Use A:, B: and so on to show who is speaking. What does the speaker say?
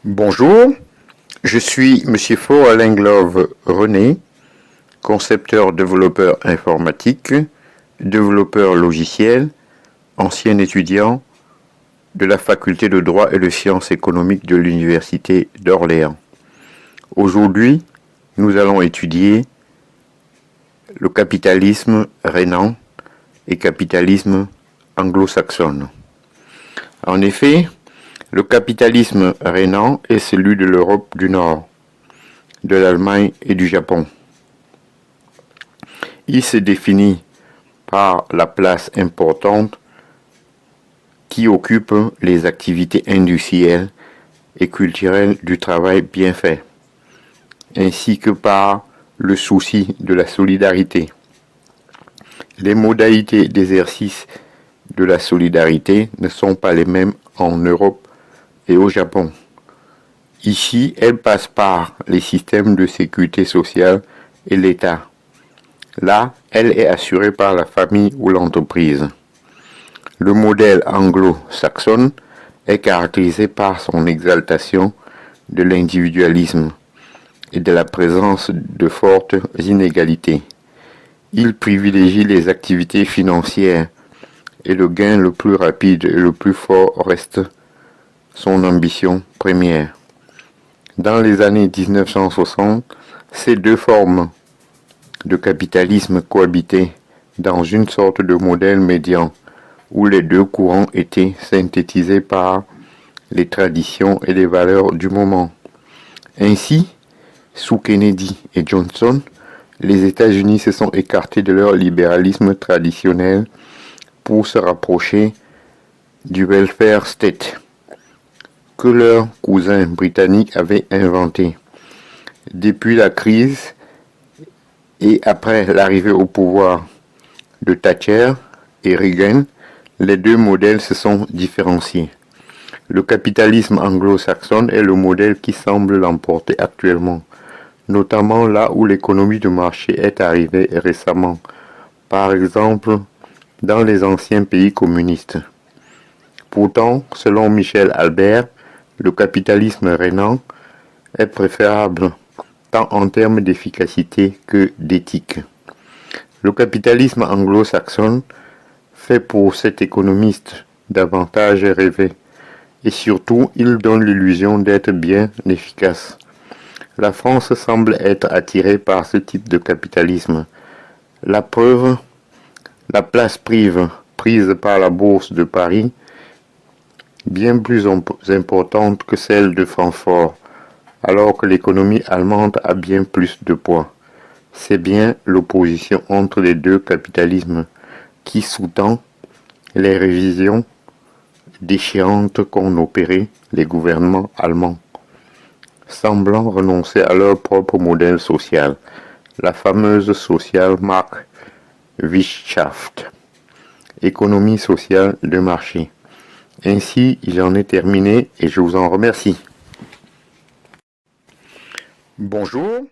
A: Bonjour, je suis Monsieur Faux-Alain-Glove René, concepteur développeur informatique, développeur logiciel, ancien étudiant de la faculté de droit et de sciences économiques de l'Université d'Orléans. Aujourd'hui, nous allons étudier le capitalisme rhénan et capitalisme anglo-saxon. En effet, le capitalisme rhénan est celui de l'Europe du Nord, de l'Allemagne et du Japon. Il se définit par la place importante qui occupe les activités industrielles et culturelles du travail bien fait, ainsi que par le souci de la solidarité. Les modalités d'exercice de la solidarité ne sont pas les mêmes en Europe et au Japon. Ici, elle passe par les systèmes de sécurité sociale et l'État. Là, elle est assurée par la famille ou l'entreprise. Le modèle anglo-saxon est caractérisé par son exaltation de l'individualisme et de la présence de fortes inégalités. Il privilégie les activités financières et le gain le plus rapide et le plus fort reste son ambition première. Dans les années 1960, ces deux formes de capitalisme cohabitaient dans une sorte de modèle médian où les deux courants étaient synthétisés par les traditions et les valeurs du moment. Ainsi, sous Kennedy et Johnson, les États-Unis se sont écartés de leur libéralisme traditionnel pour se rapprocher du welfare state que leurs cousins britanniques avaient inventé. Depuis la crise et après l'arrivée au pouvoir de Thatcher et Reagan, les deux modèles se sont différenciés. Le capitalisme anglo-saxon est le modèle qui semble l'emporter actuellement, notamment là où l'économie de marché est arrivée récemment, par exemple dans les anciens pays communistes. Pourtant, selon Michel Albert, le capitalisme rhénan est préférable tant en termes d'efficacité que d'éthique. Le capitalisme anglo-saxon fait pour cet économiste davantage rêver et surtout il donne l'illusion d'être bien efficace. La France semble être attirée par ce type de capitalisme. La preuve, la place prise par la bourse de Paris, bien plus importante que celle de Francfort, alors que l'économie allemande a bien plus de poids. C'est bien l'opposition entre les deux capitalismes qui sous-tend les révisions déchirantes qu'ont opérées les gouvernements allemands, semblant renoncer à leur propre modèle social, la fameuse Sozialmarktwirtschaft, économie sociale de marché. Ainsi, il en est terminé et je vous en remercie. Bonjour.